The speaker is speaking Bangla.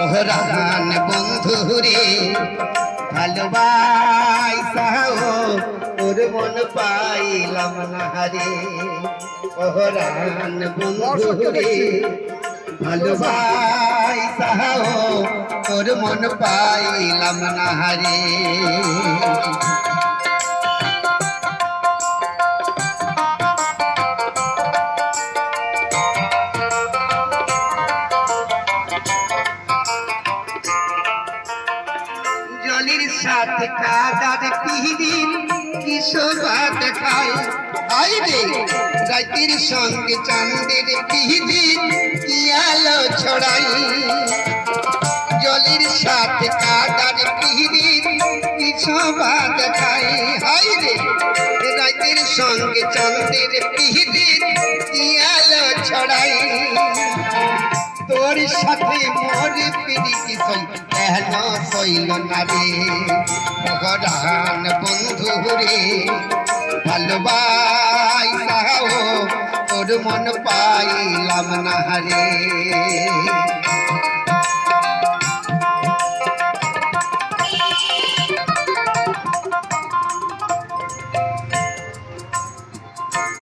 ওহরান বন্ধুরে ভালোবাসাও তোর মন পাইলাম না রে। ওহরান বন্ধুরে ভালোবাসাও তোর মন পাইলাম না রে। জলের সাথে কাদার পিহিদিন কি শোভা দেখায়, আই রে রাতের সঙ্গে চাঁদের পিহিদিন কি আলো ছড়াই। জলের সাথে কাদার পিহিদিন কি শোভা দেখায়, আই রে রাতের সঙ্গে চাঁদের পিহিদিন কি আলো ছড়াই। তোর সাথে মোর পিড়িতি সই এহন সইল না রে। ওহরান বন্ধু রে ভালোবাসাও তোর মন পাইলাম না রে।